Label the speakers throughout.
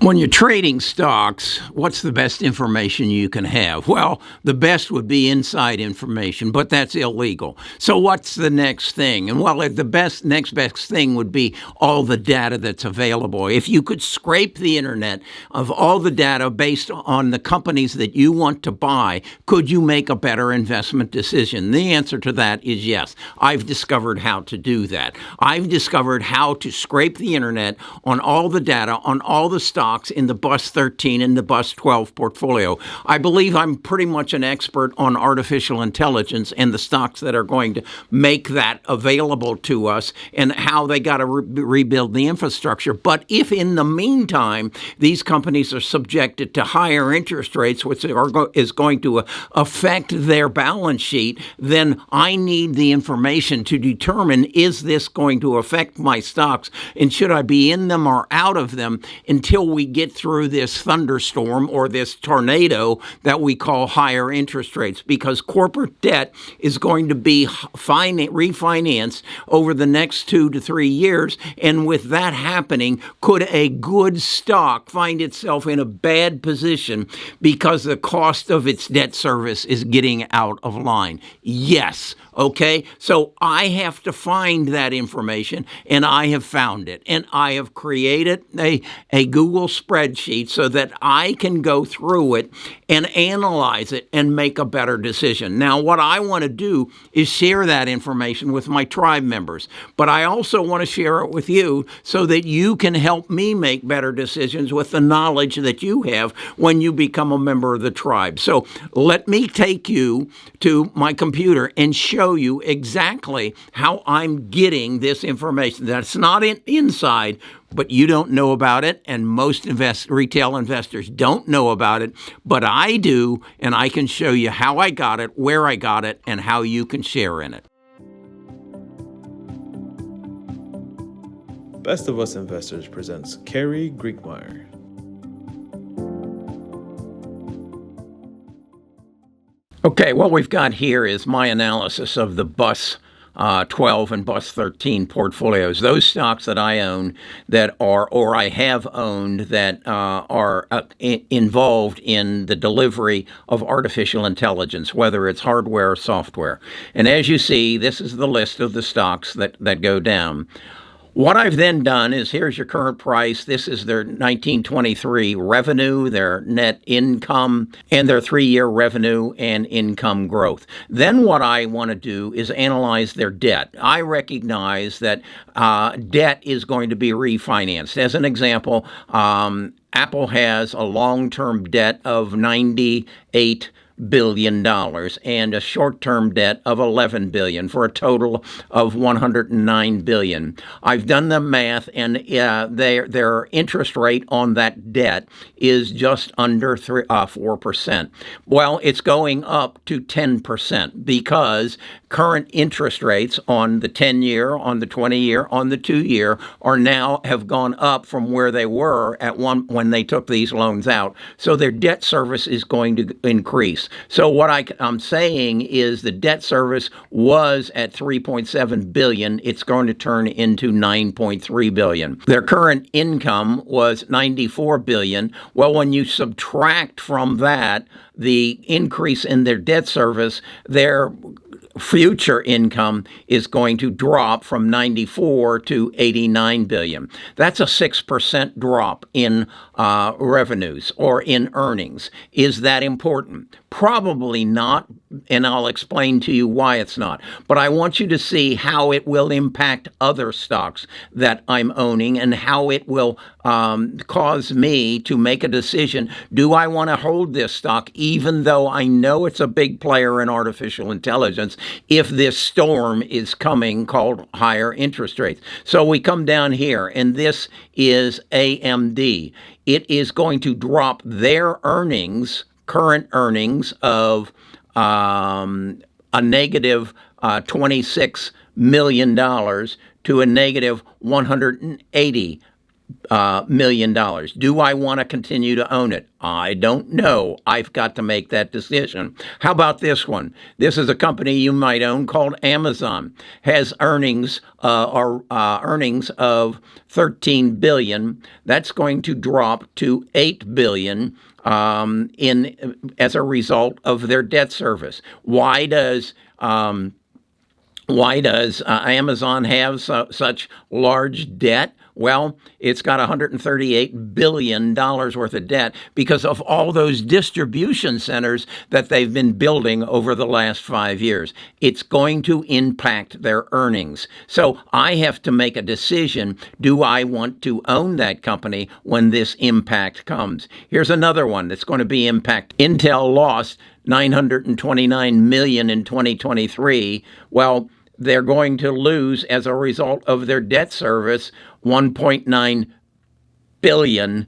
Speaker 1: When you're trading stocks, what's the best information you can have? Well, the best would be inside information, but that's illegal. So what's the next thing? And well, the next best thing would be all the data that's available. If you could scrape the internet of all the data based on the companies that you want to buy, could you make a better investment decision? The answer to that is yes. I've discovered how to do that. I've discovered how to scrape the internet on all the data, on all the stocks in the Bus 13 and the Bus 12 portfolio. I believe I'm pretty much an expert on artificial intelligence and the stocks that are going to make that available to us and how they got to rebuild the infrastructure. But if in the meantime, these companies are subjected to higher interest rates, which is going to affect their balance sheet, then I need the information to determine, is this going to affect my stocks and should I be in them or out of them until we get through this thunderstorm or this tornado that we call higher interest rates, because corporate debt is going to be refinanced over the next 2 to 3 years. And with that happening, could a good stock find itself in a bad position because the cost of its debt service is getting out of line? Yes. Okay, so I have to find that information, and I have found it. And I have created a Google spreadsheet so that I can go through it and analyze it and make a better decision. Now, what I want to do is share that information with my tribe members, but I also want to share it with you so that you can help me make better decisions with the knowledge that you have when you become a member of the tribe. So let me take you to my computer and show you exactly how I'm getting this information. That's not inside, but you don't know about it, and most retail investors don't know about it, but I do, and I can show you how I got it, where I got it, and how you can share in it.
Speaker 2: Best of Us Investors presents Kerry Griegmeyer.
Speaker 1: Okay, what we've got here is my analysis of the Bus 12 and Bus 13 portfolios. Those stocks that I own that are, or I have owned, that are involved in the delivery of artificial intelligence, whether it's hardware or software. And as you see, this is the list of the stocks that go down. What I've then done is, here's your current price. This is their 1923 revenue, their net income, and their 3-year revenue and income growth. Then what I want to do is analyze their debt. I recognize that debt is going to be refinanced. As an example, Apple has a long-term debt of $98 billion and a short-term debt of $11 billion for a total of $109 billion. I've done the math, and their interest rate on that debt is just under 4%. Well, it's going up to 10% because current interest rates on the 10-year, on the 20-year, on the 2-year have gone up from where they were when they took these loans out. So their debt service is going to increase. So what I'm saying is the debt service was at $3.7 billion. It's going to turn into $9.3 billion. Their current income was $94 billion. Well, when you subtract from that the increase in their debt service, their future income is going to drop from 94 to 89 billion. That's a 6% drop in revenues or in earnings. Is that important? Probably not, and I'll explain to you why it's not. But I want you to see how it will impact other stocks that I'm owning and how it will cause me to make a decision. Do I want to hold this stock, even though I know it's a big player in artificial intelligence, if this storm is coming called higher interest rates? So we come down here, and this is AMD. It is going to drop their earnings, current earnings of a negative $26 million to a negative $180 million. Do I want to continue to own it? I don't know. I've got to make that decision. How about this one? This is a company you might own called Amazon. Has earnings earnings of 13 billion. That's going to drop to 8 billion as a result of their debt service. Why does Amazon have such large debt? Well, it's got $138 billion worth of debt because of all those distribution centers that they've been building over the last 5 years. It's going to impact their earnings. So I have to make a decision. Do I want to own that company when this impact comes? Here's another one that's going to be impact. Intel lost $929 million in 2023. Well, they're going to lose, as a result of their debt service, $1.9 billion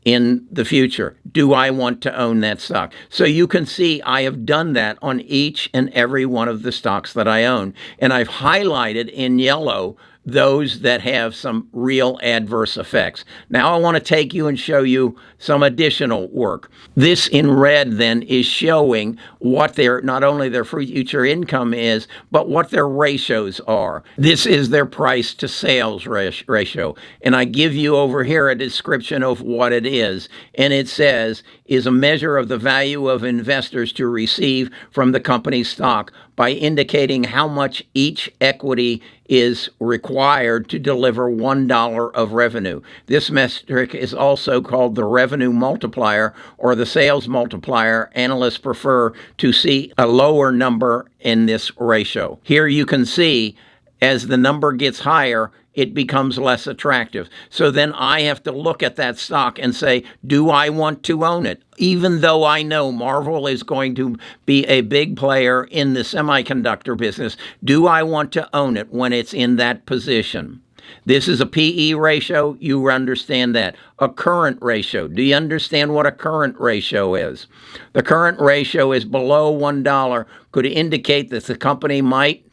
Speaker 1: in the future. Do I want to own that stock? So you can see I have done that on each and every one of the stocks that I own. And I've highlighted in yellow those that have some real adverse effects. Now I want to take you and show you some additional work. This in red then is showing what not only their future income is, but what their ratios are. This is their price to sales ratio. And I give you over here a description of what it is. And it says, is a measure of the value of investors to receive from the company's stock by indicating how much each equity is required to deliver $1 of revenue. This metric is also called the revenue multiplier or the sales multiplier. Analysts prefer to see a lower number in this ratio. Here you can see as the number gets higher, it becomes less attractive. So then I have to look at that stock and say, do I want to own it? Even though I know Marvell is going to be a big player in the semiconductor business, do I want to own it when it's in that position? This is a PE ratio. You understand that. A current ratio. Do you understand what a current ratio is? The current ratio is below $1, could indicate that the company might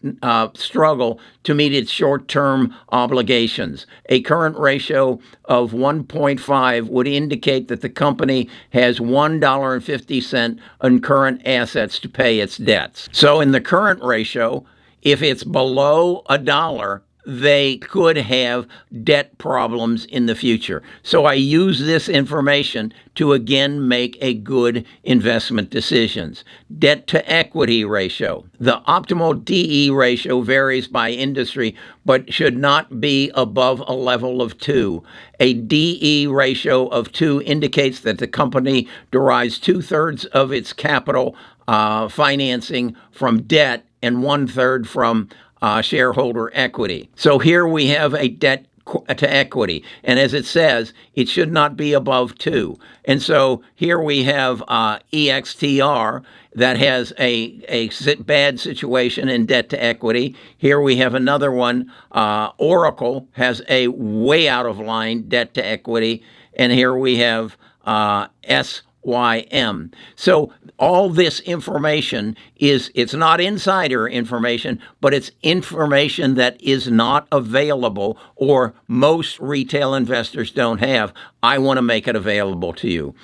Speaker 1: struggle to meet its short-term obligations. A current ratio of 1.5 would indicate that the company has $1.50 in current assets to pay its debts. So in the current ratio, if it's below $1, they could have debt problems in the future. So I use this information to again make a good investment decisions. Debt to equity ratio. The optimal DE ratio varies by industry, but should not be above a level of 2. A DE ratio of 2 indicates that the company derives 2/3 of its capital financing from debt and 1/3 from shareholder equity. So here we have a debt to equity. And as it says, it should not be above 2. And so here we have EXTR that has a bad situation in debt to equity. Here we have another one. Oracle has a way out of line debt to equity. And here we have SYM. So all this information it's not insider information, but it's information that is not available or most retail investors don't have. I want to make it available to you.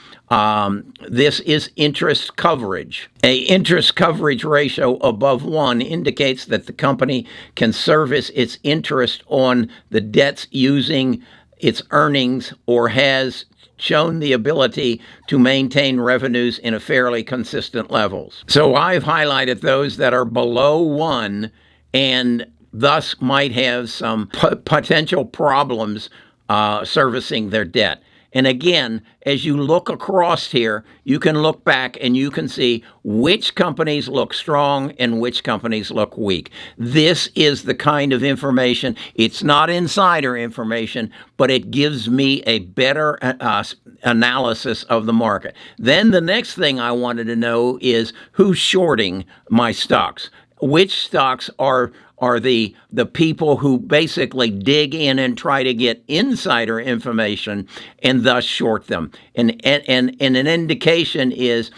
Speaker 1: This is interest coverage. A interest coverage ratio above 1 indicates that the company can service its interest on the debts using its earnings or has shown the ability to maintain revenues in a fairly consistent levels. So I've highlighted those that are below 1 and thus might have some potential problems servicing their debt. And again, as you look across here, you can look back and you can see which companies look strong and which companies look weak. This is the kind of information, it's not insider information, but it gives me a better analysis of the market. Then the next thing I wanted to know is who's shorting my stocks. Which stocks are the people who basically dig in and try to get insider information and thus short them. And an indication is,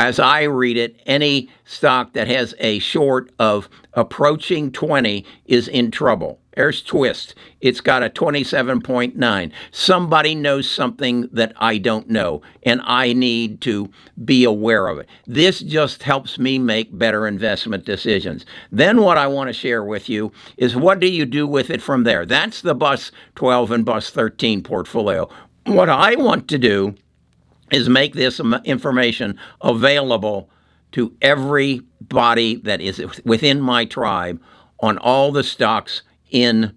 Speaker 1: as I read it, any stock that has a short of approaching 20 is in trouble. There's twist. It's got a 27.9. Somebody knows something that I don't know, and I need to be aware of it. This just helps me make better investment decisions. Then what I want to share with you is, what do you do with it from there? That's the Bus 12 and Bus 13 portfolio. What I want to do is make this information available to everybody that is within my tribe on all the stocks in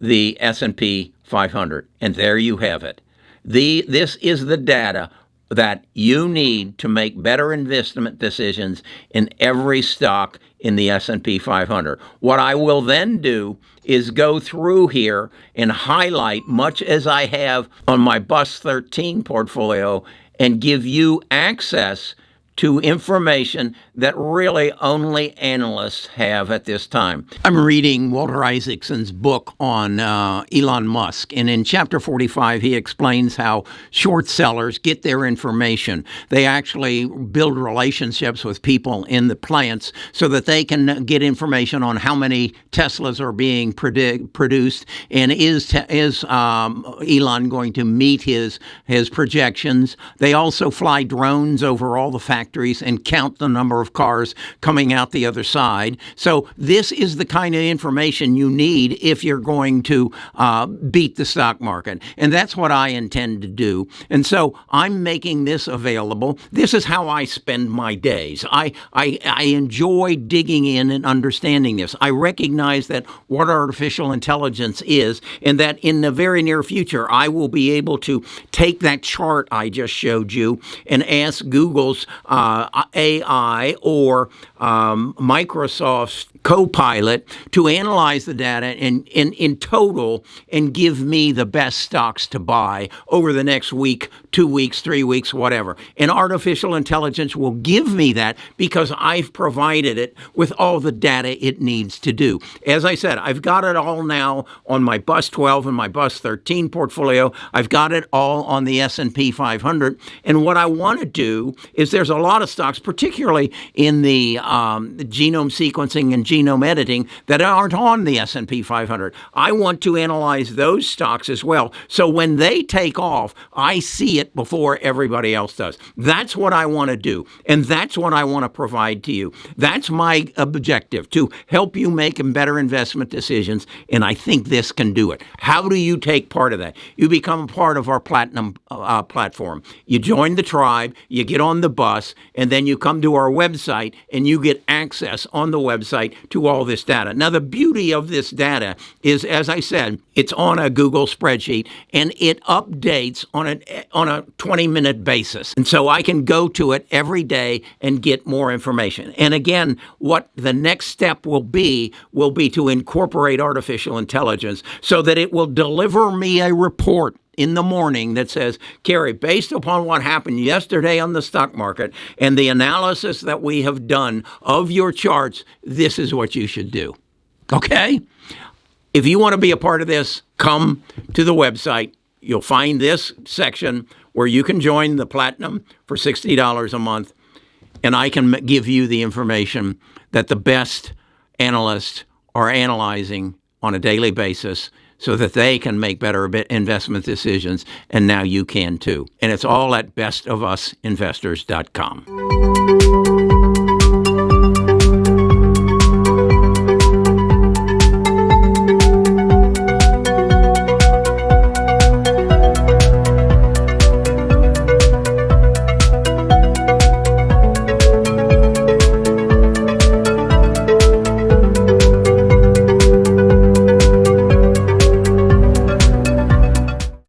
Speaker 1: the S&P 500. And there you have it. This is the data that you need to make better investment decisions in every stock in the S&P 500. What I will then do is go through here and highlight, much as I have on my Bus 13 portfolio, and give you access to information that really only analysts have at this time. I'm reading Walter Isaacson's book on Elon Musk, and in chapter 45, he explains how short sellers get their information. They actually build relationships with people in the plants so that they can get information on how many Teslas are being produced, and is Elon going to meet his projections. They also fly drones over all the factories and count the number of cars coming out the other side. So this is the kind of information you need if you're going to beat the stock market. And that's what I intend to do. And so I'm making this available. This is how I spend my days. I enjoy digging in and understanding this. I recognize that what artificial intelligence is, and that in the very near future, I will be able to take that chart I just showed you and ask Google's AI or Microsoft's Copilot to analyze the data and in total and give me the best stocks to buy over the next week, 2 weeks, 3 weeks, whatever. And artificial intelligence will give me that because I've provided it with all the data it needs to do. As I said, I've got it all now on my Bus 12 and my Bus 13 portfolio. I've got it all on the S&P 500. And what I want to do is, there's a lot of stocks, particularly in the genome sequencing and genome editing, that aren't on the S&P 500. I want to analyze those stocks as well. So when they take off, I see it before everybody else does. That's what I want to do. And that's what I want to provide to you. That's my objective, to help you make better investment decisions. And I think this can do it. How do you take part of that? You become a part of our Platinum platform. You join the tribe, you get on the bus, and then you come to our website and you get access on the website to all this data. Now, the beauty of this data is, as I said, it's on a Google spreadsheet and it updates on a 20-minute basis. And so I can go to it every day and get more information. And again, what the next step will be to incorporate artificial intelligence so that it will deliver me a report in the morning that says, Kerry, based upon what happened yesterday on the stock market and the analysis that we have done of your charts, this is what you should do. Okay? If you want to be a part of this, come to the website. You'll find this section where you can join the Platinum for $60 a month, and I can give you the information that the best analysts are analyzing on a daily basis so that they can make better investment decisions, and now you can too. And it's all at bestofusinvestors.com.